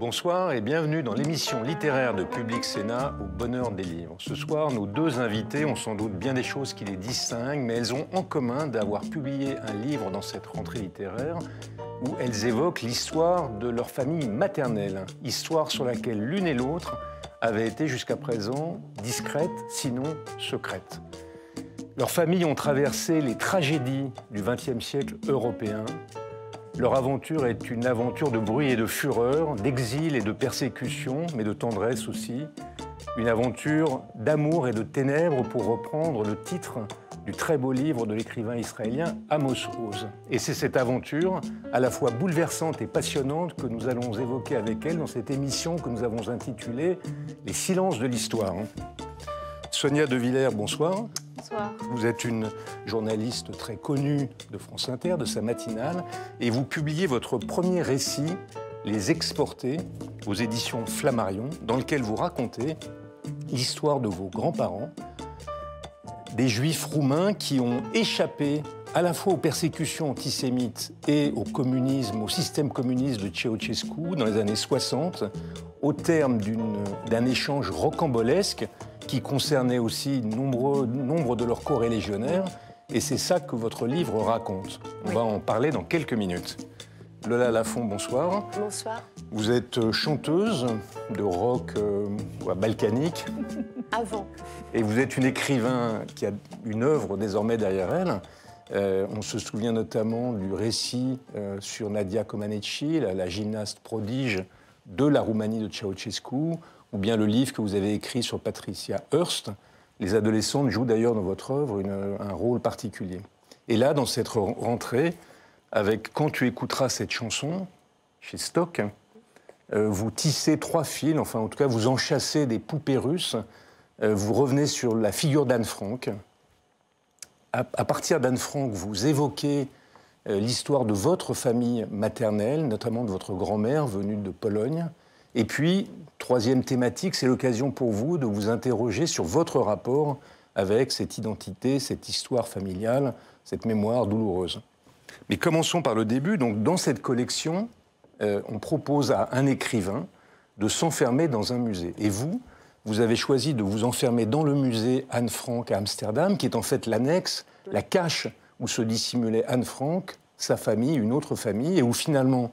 Bonsoir et bienvenue dans l'émission littéraire de Public Sénat au bonheur des livres. Ce soir, nos deux invités ont sans doute bien des choses qui les distinguent, mais elles ont en commun d'avoir publié un livre dans cette rentrée littéraire où elles évoquent l'histoire de leur famille maternelle, histoire sur laquelle l'une et l'autre avaient été jusqu'à présent discrètes, sinon secrètes. Leurs familles ont traversé les tragédies du XXe siècle européen. Leur aventure est une aventure de bruit et de fureur, d'exil et de persécution, mais de tendresse aussi. Une aventure d'amour et de ténèbres, pour reprendre le titre du très beau livre de l'écrivain israélien Amos Oz. Et c'est cette aventure, à la fois bouleversante et passionnante, que nous allons évoquer avec elle dans cette émission que nous avons intitulée « Les silences de l'histoire ». Sonia De Villers, bonsoir. Bonsoir. Vous êtes une journaliste très connue de France Inter, de sa matinale, et vous publiez votre premier récit, Les Exportés, aux éditions Flammarion, dans lequel vous racontez l'histoire de vos grands-parents, des juifs roumains qui ont échappé à la fois aux persécutions antisémites et au communisme, au système communiste de Ceausescu dans les années 60, au terme d'un échange rocambolesque qui concernait aussi nombre de leurs corélégionnaires. Et c'est ça que votre livre raconte. On va en parler dans quelques minutes. Lola Lafont, bonsoir. Bonsoir. Vous êtes chanteuse de rock balkanique. Avant. Et vous êtes une écrivain qui a une œuvre désormais derrière elle. On se souvient notamment du récit sur Nadia Comaneci, la gymnaste prodige de la Roumanie de Ceausescu, ou bien le livre que vous avez écrit sur Patricia Hearst. Les adolescentes jouent d'ailleurs dans votre œuvre un rôle particulier. Et là, dans cette rentrée, avec Quand tu écouteras cette chanson, chez Stock, vous tissez trois fils, enfin en tout cas vous enchâssez des poupées russes, vous revenez sur la figure d'Anne Frank. À partir d'Anne Frank, vous évoquez l'histoire de votre famille maternelle, notamment de votre grand-mère venue de Pologne. Et puis, troisième thématique, c'est l'occasion pour vous de vous interroger sur votre rapport avec cette identité, cette histoire familiale, cette mémoire douloureuse. Mais commençons par le début. Donc, dans cette collection, on propose à un écrivain de s'enfermer dans un musée. Et vous avez choisi de vous enfermer dans le musée Anne Frank à Amsterdam, qui est en fait l'annexe, la cache où se dissimulait Anne Frank, sa famille, une autre famille, et où finalement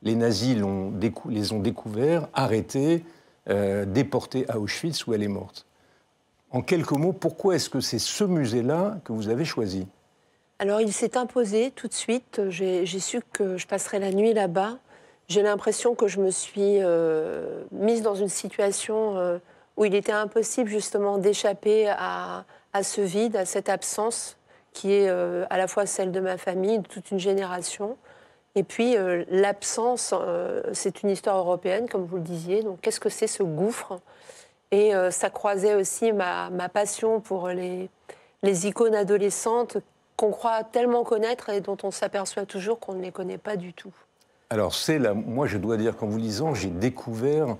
les nazis les ont découverts, arrêtés, déportés à Auschwitz, où elle est morte. En quelques mots, pourquoi est-ce que c'est ce musée-là que vous avez choisi ? Alors, il s'est imposé tout de suite. J'ai su que je passerais la nuit là-bas. J'ai l'impression que je me suis mise dans une situation où il était impossible justement d'échapper à ce vide, à cette absence qui est à la fois celle de ma famille, de toute une génération. Et puis, l'absence, c'est une histoire européenne, comme vous le disiez. Donc, qu'est-ce que c'est ce gouffre ? Et ça croisait aussi ma passion pour les icônes adolescentes qu'on croit tellement connaître et dont on s'aperçoit toujours qu'on ne les connaît pas du tout. Alors, moi, je dois dire qu'en vous lisant, j'ai découvert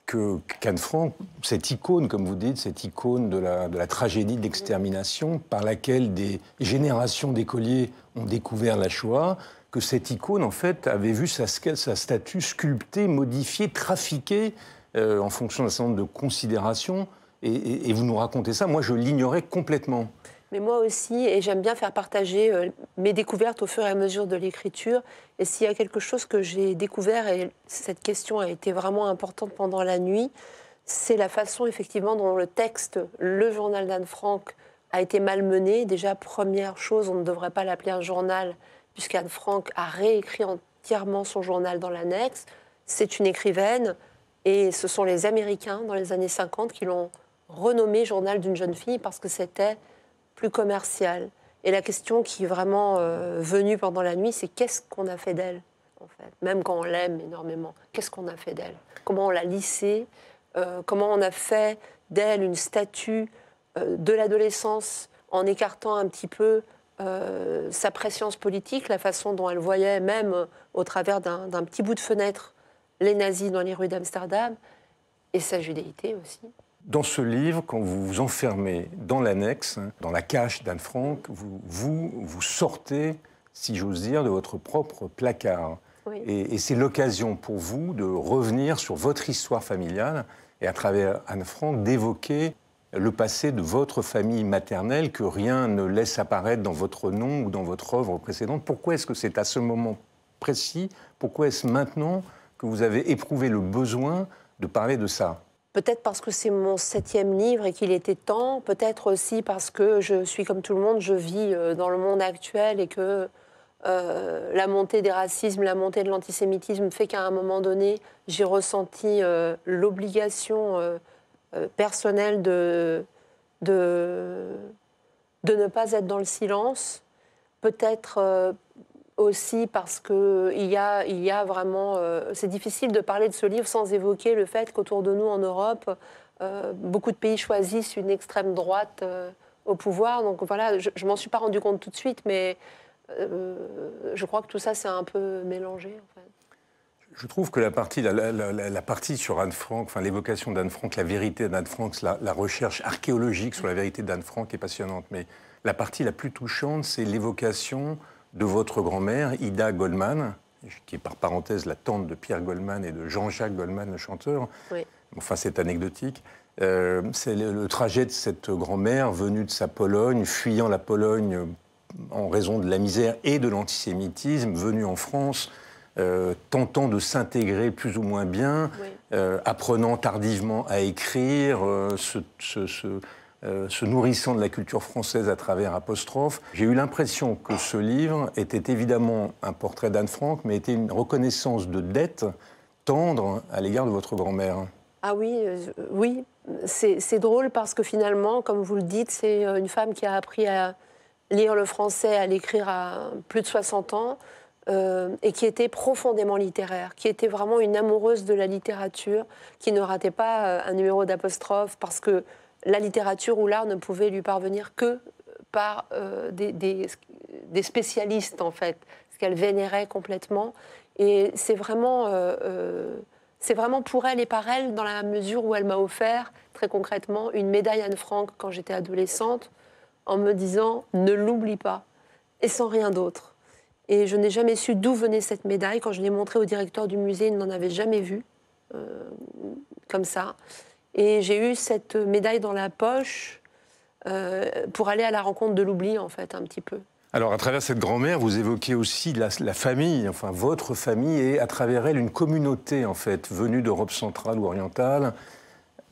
qu'Anne Frank, cette icône, comme vous dites, cette icône de la tragédie d'extermination par laquelle des générations d'écoliers ont découvert la Shoah, que cette icône, en fait, avait vu sa statue sculptée, modifiée, trafiquée en fonction d'un certain nombre de considérations. Et vous nous racontez ça. Moi, je l'ignorais complètement. Mais moi aussi, et j'aime bien faire partager mes découvertes au fur et à mesure de l'écriture. Et s'il y a quelque chose que j'ai découvert, et cette question a été vraiment importante pendant la nuit, c'est la façon, effectivement, dont le texte, le journal d'Anne Frank, a été malmené. Déjà, première chose, on ne devrait pas l'appeler un journal, puisqu'Anne Frank a réécrit entièrement son journal dans l'annexe. C'est une écrivaine, et ce sont les Américains, dans les années 50, qui l'ont renommé Journal d'une jeune fille, parce que c'était plus commercial. Et la question qui est vraiment venue pendant la nuit, c'est qu'est-ce qu'on a fait d'elle, en fait ? Même quand on l'aime énormément, qu'est-ce qu'on a fait d'elle ? Comment on l'a lissée ? Comment on a fait d'elle une statue de l'adolescence, en écartant un petit peu sa prescience politique, la façon dont elle voyait, même au travers d'un petit bout de fenêtre, les nazis dans les rues d'Amsterdam, et sa judéité aussi. Dans ce livre, quand vous vous enfermez dans l'annexe, dans la cache d'Anne Frank, vous sortez, si j'ose dire, de votre propre placard. Oui. Et c'est l'occasion pour vous de revenir sur votre histoire familiale et à travers Anne Frank d'évoquer le passé de votre famille maternelle que rien ne laisse apparaître dans votre nom ou dans votre œuvre précédente. Pourquoi est-ce que c'est à ce moment précis, pourquoi est-ce maintenant que vous avez éprouvé le besoin de parler de ça? Peut-être parce que c'est mon 7e livre et qu'il était temps, peut-être aussi parce que je suis comme tout le monde, je vis dans le monde actuel et que la montée des racismes, la montée de l'antisémitisme fait qu'à un moment donné, j'ai ressenti l'obligation personnelle de ne pas être dans le silence. Peut-être aussi parce qu'il y a vraiment... c'est difficile de parler de ce livre sans évoquer le fait qu'autour de nous en Europe, beaucoup de pays choisissent une extrême droite au pouvoir. Donc voilà, je ne m'en suis pas rendu compte tout de suite, mais je crois que tout ça s'est un peu mélangé. En fait. Je trouve que la partie sur Anne Frank, enfin, l'évocation d'Anne Frank, la vérité d'Anne Frank, la recherche archéologique sur la vérité d'Anne Frank est passionnante. Mais la partie la plus touchante, c'est l'évocation de votre grand-mère, Ida Goldman, qui est par parenthèse la tante de Pierre Goldman et de Jean-Jacques Goldman, le chanteur. Oui. Enfin, c'est anecdotique. C'est le trajet de cette grand-mère venue de sa Pologne, fuyant la Pologne en raison de la misère et de l'antisémitisme, venue en France, tentant de s'intégrer plus ou moins bien, Oui. apprenant tardivement à écrire, se nourrissant de la culture française à travers apostrophes. J'ai eu l'impression que ce livre était évidemment un portrait d'Anne Frank, mais était une reconnaissance de dette tendre à l'égard de votre grand-mère. Ah oui, oui. C'est drôle parce que finalement, comme vous le dites, c'est une femme qui a appris à lire le français, à l'écrire à plus de 60 ans, et qui était profondément littéraire, qui était vraiment une amoureuse de la littérature, qui ne ratait pas un numéro d'apostrophe parce que la littérature ou l'art ne pouvait lui parvenir que par des spécialistes, en fait, ce qu'elle vénérait complètement. Et c'est vraiment pour elle et par elle, dans la mesure où elle m'a offert, très concrètement, une médaille Anne Frank quand j'étais adolescente, en me disant « ne l'oublie pas », et sans rien d'autre. Et je n'ai jamais su d'où venait cette médaille. Quand je l'ai montrée au directeur du musée, il n'en avait jamais vu, comme ça. Et j'ai eu cette médaille dans la poche pour aller à la rencontre de l'oubli, en fait, un petit peu. Alors, à travers cette grand-mère, vous évoquez aussi la famille, enfin votre famille, et à travers elle, une communauté, en fait, venue d'Europe centrale ou orientale,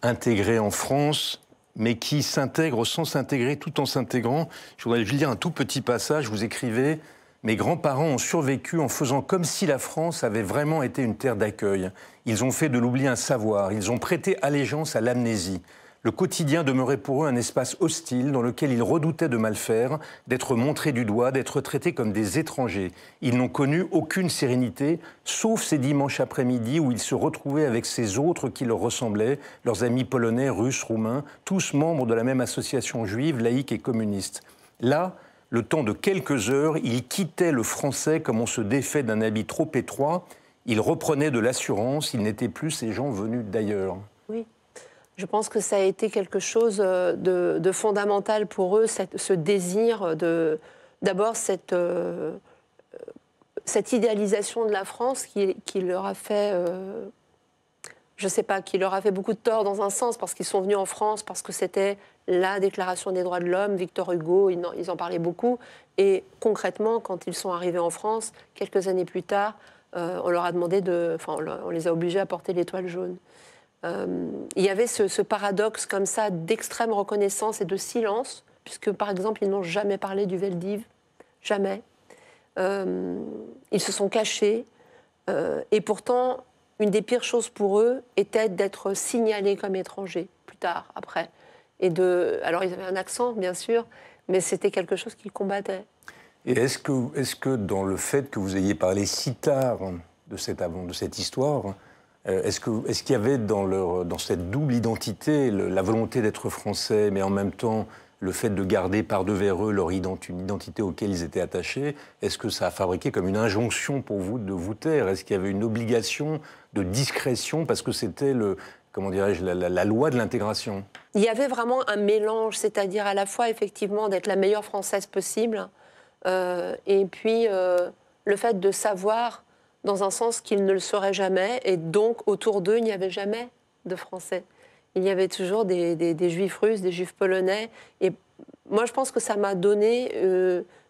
intégrée en France, mais qui s'intègre sans s'intégrer, tout en s'intégrant. Je voudrais juste lire un tout petit passage. Vous écrivez « Mes grands-parents ont survécu en faisant comme si la France avait vraiment été une terre d'accueil. Ils ont fait de l'oubli un savoir. Ils ont prêté allégeance à l'amnésie. Le quotidien demeurait pour eux un espace hostile dans lequel ils redoutaient de mal faire, d'être montrés du doigt, d'être traités comme des étrangers. Ils n'ont connu aucune sérénité, sauf ces dimanches après-midi où ils se retrouvaient avec ces autres qui leur ressemblaient, leurs amis polonais, russes, roumains, tous membres de la même association juive, laïque et communiste. Là, le temps de quelques heures, ils quittaient le français comme on se défait d'un habit trop étroit. Ils reprenaient de l'assurance, ils n'étaient plus ces gens venus d'ailleurs. Oui. Je pense que ça a été quelque chose de fondamental pour eux, ce désir d'abord cette idéalisation de la France qui leur a fait, je ne sais pas, qui leur a fait beaucoup de tort dans un sens, parce qu'ils sont venus en France, parce que c'était la Déclaration des droits de l'homme, Victor Hugo, ils en parlaient beaucoup. Et concrètement, quand ils sont arrivés en France, quelques années plus tard, on leur a demandé on les a obligés à porter l'étoile jaune. Il y avait ce paradoxe comme ça d'extrême reconnaissance et de silence, puisque par exemple ils n'ont jamais parlé du Veldiv, jamais. Ils se sont cachés, et pourtant une des pires choses pour eux était d'être signalés comme étrangers plus tard, après. Alors ils avaient un accent bien sûr, mais c'était quelque chose qu'ils combattaient. Et est-ce que dans le fait que vous ayez parlé si tard de cette histoire, est-ce qu'il y avait dans cette double identité la volonté d'être français, mais en même temps le fait de garder par-devers eux une identité auquel ils étaient attachés, est-ce que ça a fabriqué comme une injonction pour vous de vous taire? Est-ce qu'il y avait une obligation de discrétion parce que c'était comment dirais-je, la loi de l'intégration? Il y avait vraiment un mélange, c'est-à-dire à la fois effectivement d'être la meilleure française possible, et puis le fait de savoir, dans un sens qu'ils ne le seraient jamais, et donc autour d'eux, il n'y avait jamais de Français. Il y avait toujours des Juifs russes, des Juifs polonais, et moi je pense que ça m'a donné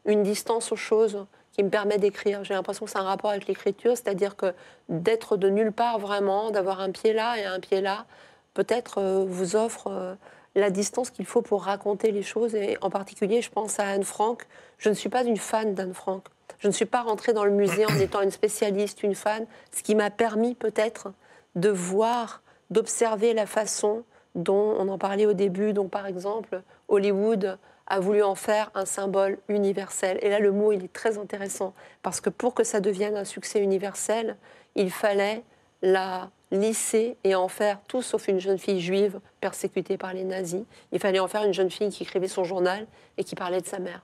une distance aux choses qui me permet d'écrire. J'ai l'impression que c'est un rapport avec l'écriture, c'est-à-dire que d'être de nulle part vraiment, d'avoir un pied là et un pied là, peut-être vous offre la distance qu'il faut pour raconter les choses. Et en particulier, je pense à Anne Frank. Je ne suis pas une fan d'Anne Frank. Je ne suis pas rentrée dans le musée en étant une spécialiste, une fan, ce qui m'a permis peut-être de voir, d'observer la façon dont, on en parlait au début, dont par exemple Hollywood a voulu en faire un symbole universel. Et là, le mot, il est très intéressant, parce que pour que ça devienne un succès universel, il fallait la lisser et en faire tout sauf une jeune fille juive persécutée par les nazis. Il fallait en faire une jeune fille qui écrivait son journal et qui parlait de sa mère.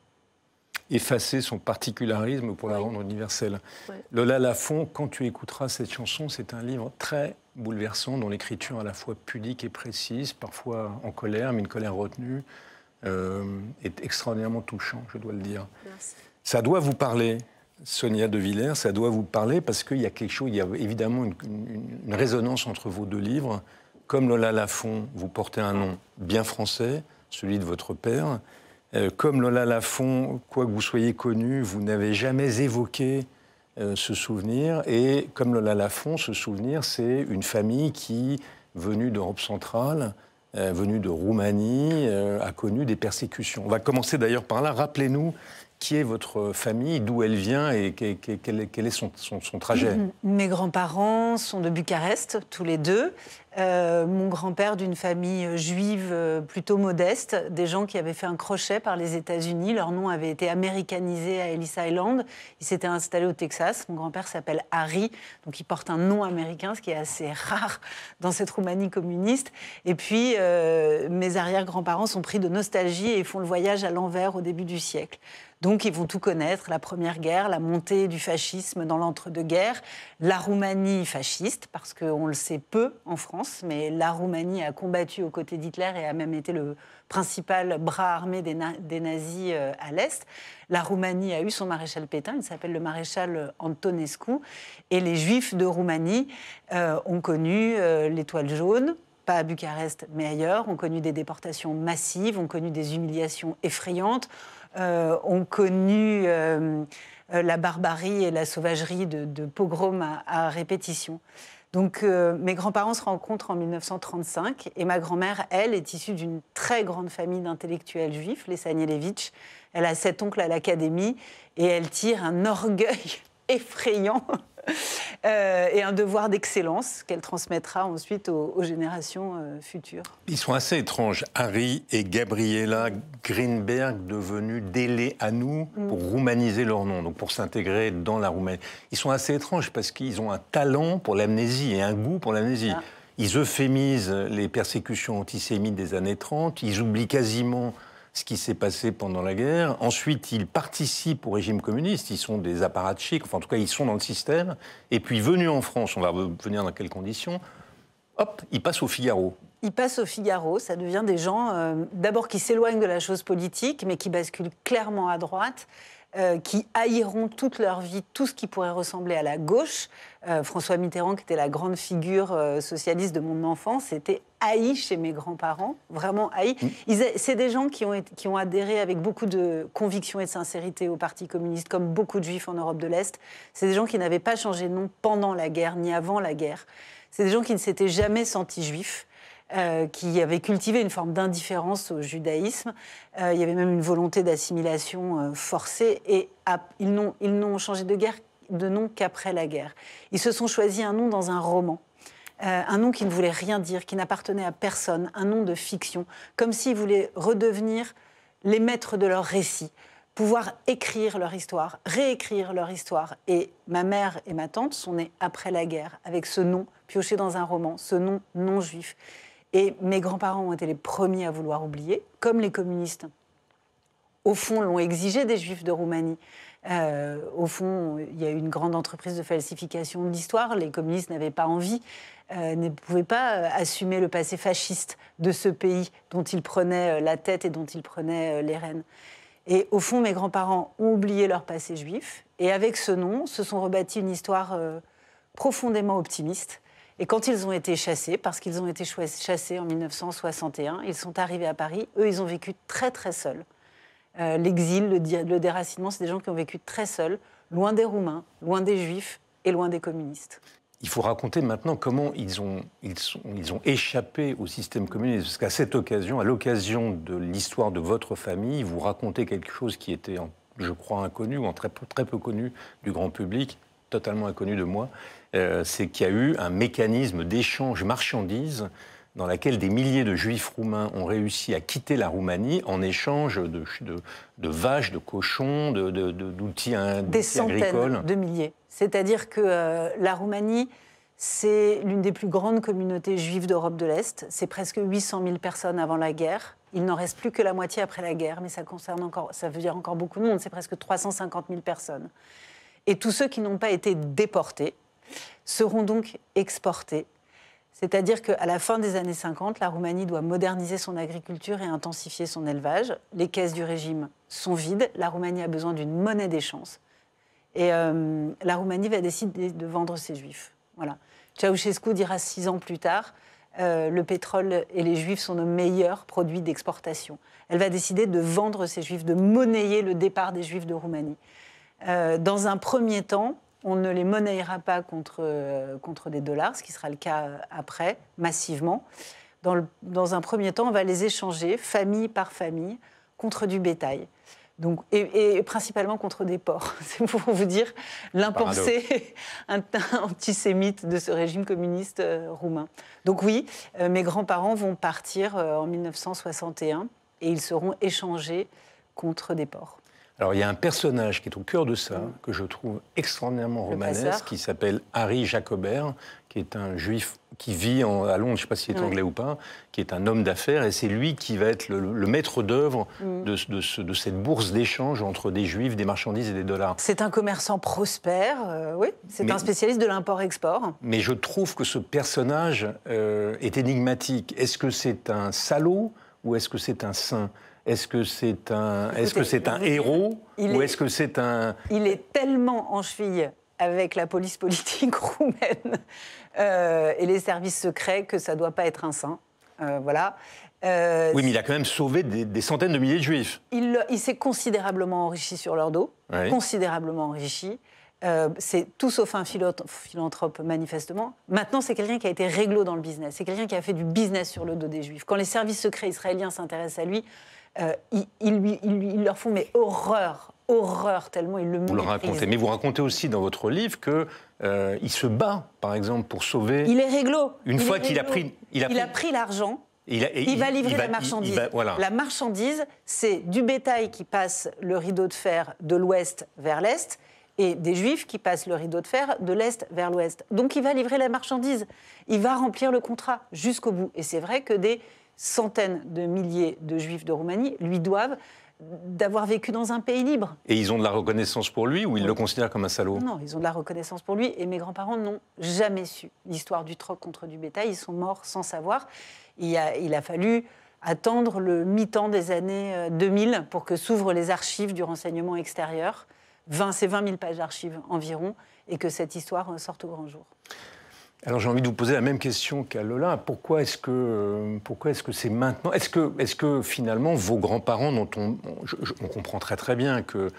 Effacer son particularisme pour la rendre universelle. Ouais. Lola Lafont, quand tu écouteras cette chanson, c'est un livre très bouleversant, dont l'écriture à la fois pudique et précise, parfois en colère, mais une colère retenue, est extraordinairement touchant, je dois le dire. Merci. Ça doit vous parler, Sonia De Villers, ça doit vous parler parce qu'il y a quelque chose, il y a évidemment une résonance entre vos deux livres. Comme Lola Lafont, vous portez un nom bien français, celui de votre père. Comme Lola Lafont, quoi que vous soyez connu, vous n'avez jamais évoqué ce souvenir. Et comme Lola Lafont, ce souvenir, c'est une famille qui, venue d'Europe centrale, venue de Roumanie, a connu des persécutions. On va commencer d'ailleurs par là. Rappelez-nous qui est votre famille, d'où elle vient et quel est son trajet. Mes grands-parents sont de Bucarest, tous les deux. Mon grand-père d'une famille juive plutôt modeste, des gens qui avaient fait un crochet par les États-Unis. Leur nom avait été américanisé à Ellis Island. Ils s'étaient installés au Texas. Mon grand-père s'appelle Harry, donc il porte un nom américain, ce qui est assez rare dans cette Roumanie communiste. Et puis, mes arrière-grands-parents sont pris de nostalgie et font le voyage à l'envers au début du siècle. Donc, ils vont tout connaître, la Première Guerre, la montée du fascisme dans l'entre-deux-guerres, la Roumanie fasciste, parce qu'on le sait peu en France, mais la Roumanie a combattu aux côtés d'Hitler et a même été le principal bras armé des nazis à l'Est. La Roumanie a eu son maréchal Pétain, il s'appelle le maréchal Antonescu, et les Juifs de Roumanie ont connu l'étoile jaune, pas à Bucarest, mais ailleurs, ont connu des déportations massives, ont connu des humiliations effrayantes, ont connu la barbarie et la sauvagerie de pogroms à répétition. Donc mes grands-parents se rencontrent en 1935 et ma grand-mère, elle, est issue d'une très grande famille d'intellectuels juifs, les Sanielewicz. Elle a 7 oncles à l'académie et elle tire un orgueil effrayant et un devoir d'excellence qu'elle transmettra ensuite aux générations futures. Ils sont assez étranges, Harry et Gabriela Greenberg, devenus délais à nous pour roumaniser leur nom, donc pour s'intégrer dans la Roumanie. Ils sont assez étranges parce qu'ils ont un talent pour l'amnésie et un goût pour l'amnésie. Ah. Ils euphémisent les persécutions antisémites des années 30, ils oublient quasiment ce qui s'est passé pendant la guerre. Ensuite, ils participent au régime communiste, ils sont des apparatchiks, enfin en tout cas, ils sont dans le système. Et puis, venus en France, on va revenir dans quelles conditions, hop, ils passent au Figaro. Ils passent au Figaro, ça devient des gens, d'abord qui s'éloignent de la chose politique, mais qui basculent clairement à droite, qui haïront toute leur vie tout ce qui pourrait ressembler à la gauche. François Mitterrand, qui était la grande figure socialiste de mon enfance, était haï chez mes grands-parents, vraiment haï. C'est des gens qui ont adhéré avec beaucoup de conviction et de sincérité au Parti communiste, comme beaucoup de juifs en Europe de l'Est. C'est des gens qui n'avaient pas changé de nom pendant la guerre, ni avant la guerre. C'est des gens qui ne s'étaient jamais sentis juifs. Qui avaient cultivé une forme d'indifférence au judaïsme. Il y avait même une volonté d'assimilation forcée. Et ils n'ont changé de nom qu'après la guerre. Ils se sont choisis un nom dans un roman. Un nom qui ne voulait rien dire, qui n'appartenait à personne. Un nom de fiction. Comme s'ils voulaient redevenir les maîtres de leur récit. Pouvoir écrire leur histoire, réécrire leur histoire. Et ma mère et ma tante sont nées après la guerre, avec ce nom pioché dans un roman, ce nom non juif. Et mes grands-parents ont été les premiers à vouloir oublier, comme les communistes, au fond, l'ont exigé des Juifs de Roumanie. Au fond, il y a eu une grande entreprise de falsification de l'histoire. Les communistes n'avaient pas envie, ne pouvaient pas assumer le passé fasciste de ce pays dont ils prenaient la tête et dont ils prenaient les rênes. Et au fond, mes grands-parents ont oublié leur passé juif, et avec ce nom, se sont rebâtis une histoire profondément optimiste. Et quand ils ont été chassés, parce qu'ils ont été chassés en 1961, ils sont arrivés à Paris. Eux, ils ont vécu très, très seuls. L'exil, le déracinement, c'est des gens qui ont vécu très seuls, loin des Roumains, loin des Juifs et loin des communistes. Il faut raconter maintenant comment ils ont échappé au système communiste. Parce qu'à cette occasion, à l'occasion de l'histoire de votre famille, vous racontez quelque chose qui était, je crois, inconnu, ou très peu connu du grand public, totalement inconnu de moi. C'est qu'il y a eu un mécanisme d'échange marchandises dans lequel des milliers de juifs roumains ont réussi à quitter la Roumanie en échange de vaches, de cochons, d'outils agricoles. Des centaines de milliers. C'est-à-dire que la Roumanie, c'est l'une des plus grandes communautés juives d'Europe de l'Est. C'est presque 800 000 personnes avant la guerre. Il n'en reste plus que la moitié après la guerre, mais ça veut dire encore beaucoup de monde. C'est presque 350 000 personnes. Et tous ceux qui n'ont pas été déportés seront donc exportés. C'est-à-dire qu'à la fin des années 50, la Roumanie doit moderniser son agriculture et intensifier son élevage. Les caisses du régime sont vides. La Roumanie a besoin d'une monnaie d'échange. Et la Roumanie va décider de vendre ses juifs. Voilà. Ceausescu dira 6 ans plus tard, le pétrole et les juifs sont nos meilleurs produits d'exportation. Elle va décider de vendre ses juifs, de monnayer le départ des juifs de Roumanie. Dans un premier temps, on ne les monnayera pas contre des dollars, ce qui sera le cas après, massivement. Dans un premier temps, on va les échanger, famille par famille, contre du bétail. Donc, et principalement contre des porcs. C'est pour vous dire l'impensé antisémite de ce régime communiste roumain. Donc oui, mes grands-parents vont partir en 1961 et ils seront échangés contre des porcs. Alors, il y a un personnage qui est au cœur de ça, que je trouve extraordinairement romanesque, qui s'appelle Harry Jacobert, qui est un juif qui vit à Londres, je ne sais pas s'il est anglais ou pas, qui est un homme d'affaires, et c'est lui qui va être le maître d'œuvre de cette bourse d'échange entre des juifs, des marchandises et des dollars. C'est un commerçant prospère, oui, c'est un spécialiste de l'import-export. Mais je trouve que ce personnage est énigmatique. Est-ce que c'est un salaud ou est-ce que c'est un saint ? Est-ce que c'est un héros ou est-ce que c'est un... Il est tellement en cheville avec la police politique roumaine et les services secrets que ça ne doit pas être un saint. Voilà. Oui, mais il a quand même sauvé des centaines de milliers de juifs. Il s'est considérablement enrichi sur leur dos, considérablement enrichi. C'est tout sauf un philanthrope, manifestement. Maintenant, c'est quelqu'un qui a été réglo dans le business. C'est quelqu'un qui a fait du business sur le dos des Juifs. Quand les services secrets israéliens s'intéressent à lui, ils leur font mais horreur, tellement ils le méprisent. Vous le racontez, mais vous racontez aussi dans votre livre qu'il se bat, par exemple, pour sauver... Il est réglo. Une fois qu'il a pris... Il a pris l'argent. Il va livrer la marchandise. Voilà. La marchandise, c'est du bétail qui passe le rideau de fer de l'ouest vers l'est et des juifs qui passent le rideau de fer de l'est vers l'ouest. Donc il va livrer la marchandise. Il va remplir le contrat jusqu'au bout. Et c'est vrai que des centaines de milliers de juifs de Roumanie lui doivent d'avoir vécu dans un pays libre. Et ils ont de la reconnaissance pour lui ou ils le considèrent comme un salaud ? Non, ils ont de la reconnaissance pour lui. Et mes grands-parents n'ont jamais su l'histoire du troc contre du bétail. Ils sont morts sans savoir. Il a fallu attendre le mi-temps des années 2000 pour que s'ouvrent les archives du renseignement extérieur. C'est 20 000 pages d'archives environ, et que cette histoire sorte au grand jour. Alors j'ai envie de vous poser la même question qu'à Lola. Pourquoi est-ce que c'est maintenant ? Est-ce que finalement vos grands-parents, dont on comprend très très bien que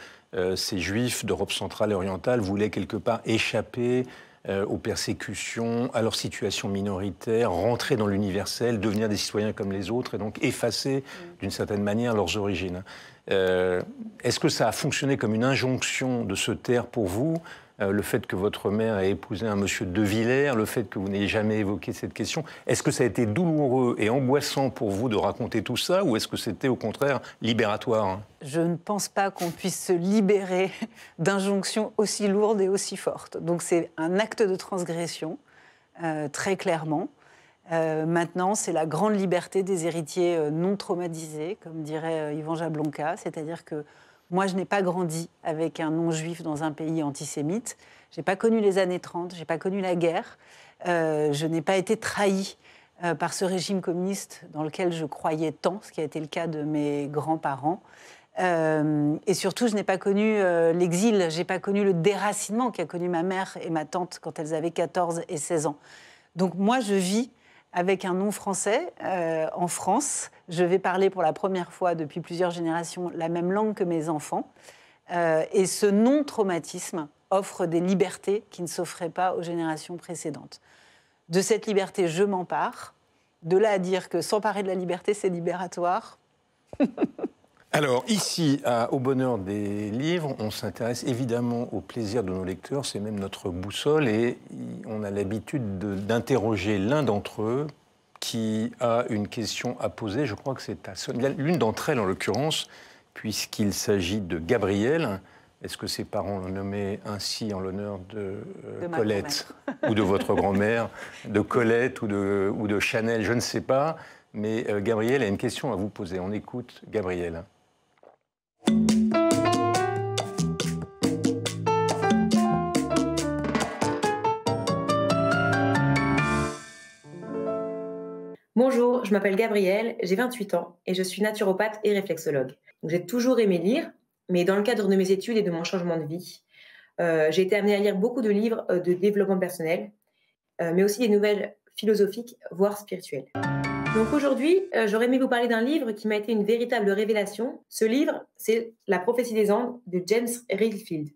ces juifs d'Europe centrale et orientale voulaient quelque part échapper aux persécutions, à leur situation minoritaire, rentrer dans l'universel, devenir des citoyens comme les autres et donc effacer d'une certaine manière leurs origines. Est-ce que ça a fonctionné comme une injonction de se taire pour vous ? Le fait que votre mère ait épousé un monsieur De Villers, le fait que vous n'ayez jamais évoqué cette question, est-ce que ça a été douloureux et angoissant pour vous de raconter tout ça ou est-ce que c'était au contraire libératoire ? Je ne pense pas qu'on puisse se libérer d'injonctions aussi lourdes et aussi fortes. Donc c'est un acte de transgression, très clairement. Maintenant, c'est la grande liberté des héritiers non traumatisés, comme dirait Yvan Jablonka, c'est-à-dire que moi, je n'ai pas grandi avec un non-juif dans un pays antisémite. Je n'ai pas connu les années 30, je n'ai pas connu la guerre. Je n'ai pas été trahi par ce régime communiste dans lequel je croyais tant, ce qui a été le cas de mes grands-parents. Et surtout, je n'ai pas connu l'exil, je n'ai pas connu le déracinement qu'a connu ma mère et ma tante quand elles avaient 14 et 16 ans. Donc moi, je vis avec un nom français en France. Je vais parler pour la première fois depuis plusieurs générations la même langue que mes enfants. Et ce non-traumatisme offre des libertés qui ne s'offraient pas aux générations précédentes. De cette liberté, je m'empare. De là à dire que s'emparer de la liberté, c'est libératoire. Alors, ici, Au bonheur des livres, on s'intéresse évidemment au plaisir de nos lecteurs, c'est même notre boussole, et on a l'habitude d'interroger l'un d'entre eux qui a une question à poser. Je crois que c'est à Sonia, l'une d'entre elles en l'occurrence, puisqu'il s'agit de Gabriel. Est-ce que ses parents l'ont nommé ainsi en l'honneur de Colette ou de votre grand-mère, de Colette ou de Chanel, je ne sais pas, mais Gabriel a une question à vous poser. On écoute Gabriel. Bonjour, je m'appelle Gabrielle, j'ai 28 ans et je suis naturopathe et réflexologue. J'ai toujours aimé lire, mais dans le cadre de mes études et de mon changement de vie, j'ai été amenée à lire beaucoup de livres de développement personnel, mais aussi des nouvelles philosophiques, voire spirituelles. Donc aujourd'hui, j'aurais aimé vous parler d'un livre qui m'a été une véritable révélation. Ce livre, c'est La prophétie des Andes de James Redfield.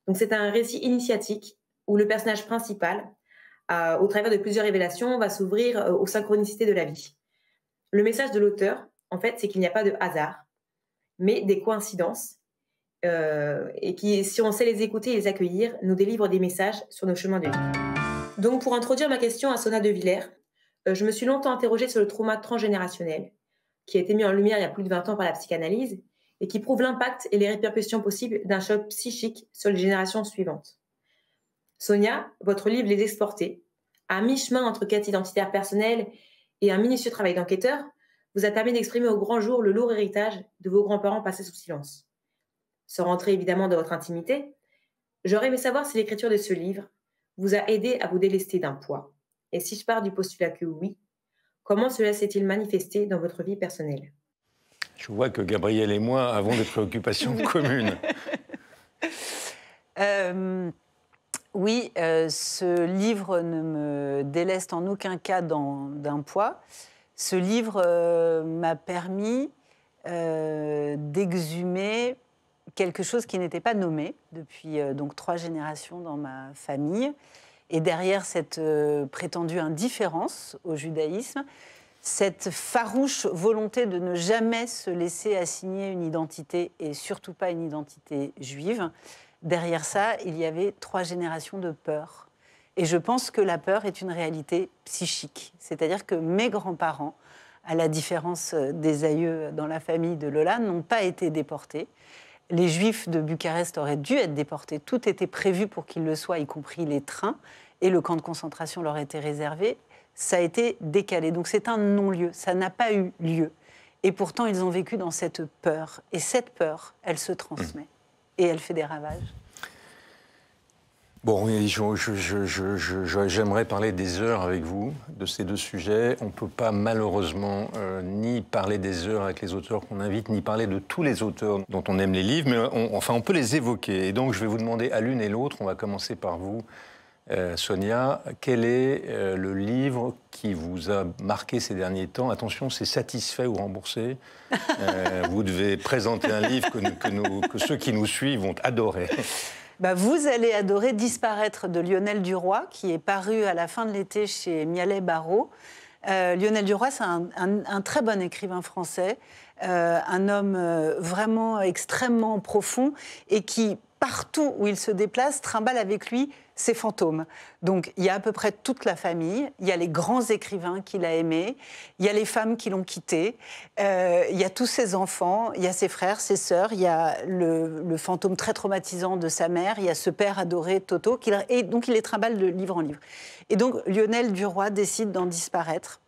Donc c'est un récit initiatique où le personnage principal, au travers de plusieurs révélations, va s'ouvrir aux synchronicités de la vie. Le message de l'auteur, en fait, c'est qu'il n'y a pas de hasard, mais des coïncidences, et qui, si on sait les écouter et les accueillir, nous délivrent des messages sur nos chemins de vie. Donc pour introduire ma question à Sonia De Villers, je me suis longtemps interrogée sur le trauma transgénérationnel, qui a été mis en lumière il y a plus de 20 ans par la psychanalyse, et qui prouve l'impact et les répercussions possibles d'un choc psychique sur les générations suivantes. Sonia, votre livre Les Exportés, à mi-chemin entre quête identitaire personnelle et un minutieux travail d'enquêteur, vous a permis d'exprimer au grand jour le lourd héritage de vos grands-parents passés sous silence. Sans rentrer évidemment dans votre intimité, j'aurais aimé savoir si l'écriture de ce livre vous a aidé à vous délester d'un poids. Et si je pars du postulat que oui, comment cela s'est-il manifesté dans votre vie personnelle? Je vois que Gabriel et moi avons des préoccupations communes. Oui, ce livre ne me déleste en aucun cas d'un poids. Ce livre m'a permis d'exhumer quelque chose qui n'était pas nommé depuis donc 3 générations dans ma famille. Et derrière cette prétendue indifférence au judaïsme, cette farouche volonté de ne jamais se laisser assigner une identité, et surtout pas une identité juive, derrière ça, il y avait 3 générations de peur. Et je pense que la peur est une réalité psychique. C'est-à-dire que mes grands-parents, à la différence des aïeux dans la famille de Lola, n'ont pas été déportés. Les Juifs de Bucarest auraient dû être déportés. Tout était prévu pour qu'ils le soient, y compris les trains. Et le camp de concentration leur était réservé. Ça a été décalé. Donc c'est un non-lieu. Ça n'a pas eu lieu. Et pourtant, ils ont vécu dans cette peur. Et cette peur, elle se transmet. Et elle fait des ravages. Bon, j'aimerais parler des heures avec vous de ces 2 sujets. On ne peut pas malheureusement ni parler des heures avec les auteurs qu'on invite, ni parler de tous les auteurs dont on aime les livres, mais on peut les évoquer. Et donc je vais vous demander à l'une et l'autre, on va commencer par vous, Sonia, quel est le livre qui vous a marqué ces derniers temps? Attention, c'est satisfait ou remboursé. Vous devez présenter un livre que ceux qui nous suivent vont adorer. Bah, vous allez adorer Disparaître de Lionel Duroy, qui est paru à la fin de l'été chez Mialet-Barreau. Lionel Duroy, c'est un très bon écrivain français, un homme vraiment extrêmement profond et qui, partout où il se déplace, trimballe avec lui ses fantômes. Donc, il y a à peu près toute la famille, il y a les grands écrivains qu'il a aimés, il y a les femmes qui l'ont quitté, il y a tous ses enfants, il y a ses frères, ses sœurs, il y a le fantôme très traumatisant de sa mère, il y a ce père adoré, Toto, et donc il les trimballe de livre en livre. Et donc, Lionel Duroy décide d'en disparaître,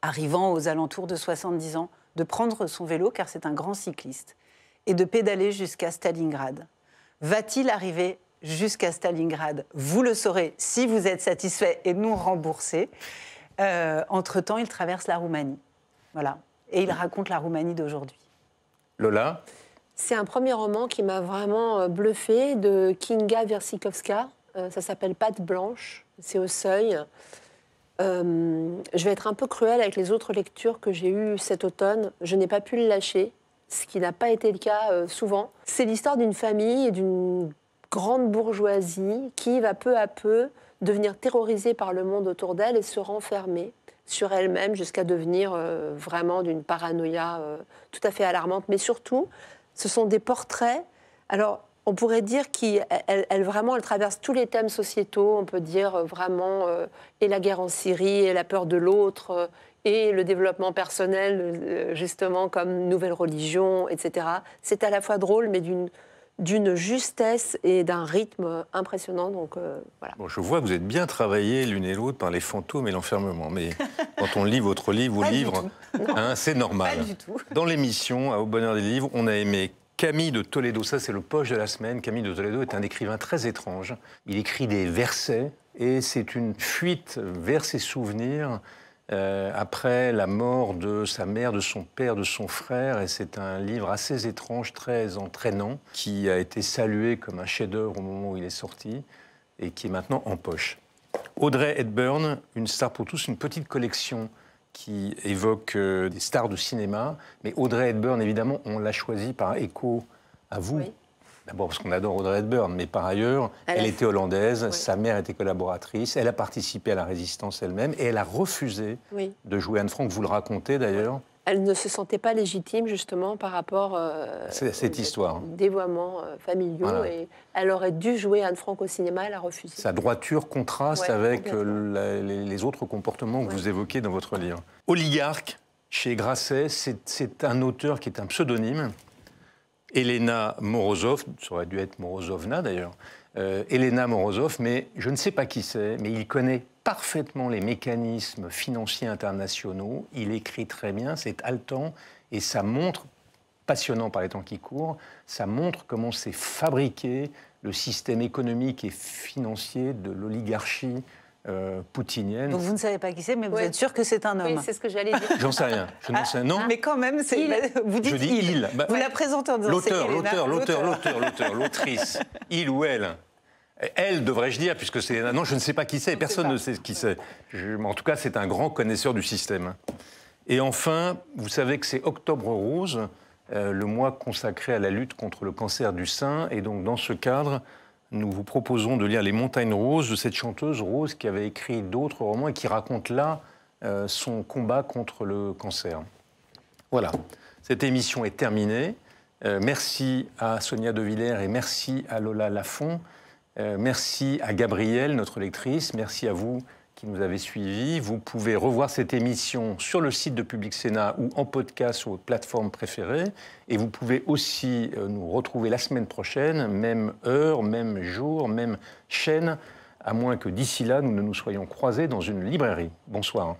arrivant aux alentours de 70 ans, de prendre son vélo, car c'est un grand cycliste, et de pédaler jusqu'à Stalingrad. Va-t-il arriver jusqu'à Stalingrad? Vous le saurez si vous êtes satisfait et non remboursé. Entre-temps, il traverse la Roumanie. Voilà. Et il raconte la Roumanie d'aujourd'hui. Lola? C'est un premier roman qui m'a vraiment bluffé, de Kinga Wersikowska. Ça s'appelle Patte blanche, c'est au Seuil. Je vais être un peu cruelle avec les autres lectures que j'ai eues cet automne. Je n'ai pas pu le lâcher, ce qui n'a pas été le cas souvent. C'est l'histoire d'une famille et d'une grande bourgeoisie qui va peu à peu devenir terrorisée par le monde autour d'elle et se renfermer sur elle-même jusqu'à devenir vraiment d'une paranoïa tout à fait alarmante. Mais surtout, ce sont des portraits. Alors, on pourrait dire qu'elle traverse tous les thèmes sociétaux. On peut dire vraiment et la guerre en Syrie, et la peur de l'autre, et le développement personnel, justement, comme nouvelle religion, etc. C'est à la fois drôle, mais d'une justesse et d'un rythme impressionnant. Donc, voilà. Bon, je vois que vous êtes bien travaillés l'une et l'autre par les fantômes et l'enfermement. Mais quand on lit votre livre ou livre, c'est normal. Pas du tout. Dans l'émission, Au bonheur des livres, on a aimé Camille de Toledo. Ça, c'est le poche de la semaine. Camille de Toledo est un écrivain très étrange. Il écrit des versets et c'est une fuite vers ses souvenirs après la mort de sa mère, de son père, de son frère. Et c'est un livre assez étrange, très entraînant, qui a été salué comme un chef-d'œuvre au moment où il est sorti et qui est maintenant en poche. Audrey Hepburn, une star pour tous, une petite collection qui évoque des stars de cinéma. Mais Audrey Hepburn, évidemment, on l'a choisie par écho à vous. Oui. D'abord parce qu'on adore Audrey Hepburn, mais par ailleurs, elle était hollandaise, oui. Sa mère était collaboratrice, elle a participé à la résistance elle-même et elle a refusé de jouer Anne Frank. Vous le racontez d'ailleurs. Elle ne se sentait pas légitime justement par rapport à cette histoire. Dévoiements familiaux. Voilà. Et elle aurait dû jouer Anne Frank au cinéma, elle a refusé. Sa droiture contraste avec les autres comportements que vous évoquez dans votre livre. Oligarque, chez Grasset, c'est un auteur qui est un pseudonyme. Elena Morozov, ça aurait dû être Morozovna d'ailleurs, Elena Morozov, mais je ne sais pas qui c'est, mais il connaît parfaitement les mécanismes financiers internationaux, il écrit très bien, c'est haletant, et ça montre, passionnant par les temps qui courent, ça montre comment c'est fabriqué le système économique et financier de l'oligarchie poutinienne. Donc vous ne savez pas qui c'est, mais vous êtes sûr que c'est un homme. Oui, c'est ce que j'allais dire. J'en sais rien. Je n'en sais non. Mais quand même, vous dites il. Bah, vous la présentez en disant l'auteur, l'autrice. Il ou elle. Elle, devrais-je dire, puisque c'est... Non, je ne sais pas qui c'est. Personne ne sait qui c'est. En tout cas, c'est un grand connaisseur du système. Et enfin, vous savez que c'est Octobre Rose, le mois consacré à la lutte contre le cancer du sein. Et donc, dans ce cadre, nous vous proposons de lire Les Montagnes Roses de cette chanteuse Rose qui avait écrit d'autres romans et qui raconte là son combat contre le cancer. Voilà, cette émission est terminée. Merci à Sonia De Villers et merci à Lola Lafont. Merci à Gabrielle, notre lectrice. Merci à vous qui nous avez suivis. Vous pouvez revoir cette émission sur le site de Public Sénat ou en podcast sur votre plateforme préférée. Et vous pouvez aussi nous retrouver la semaine prochaine, même heure, même jour, même chaîne, à moins que d'ici là, nous ne nous soyons croisés dans une librairie. Bonsoir.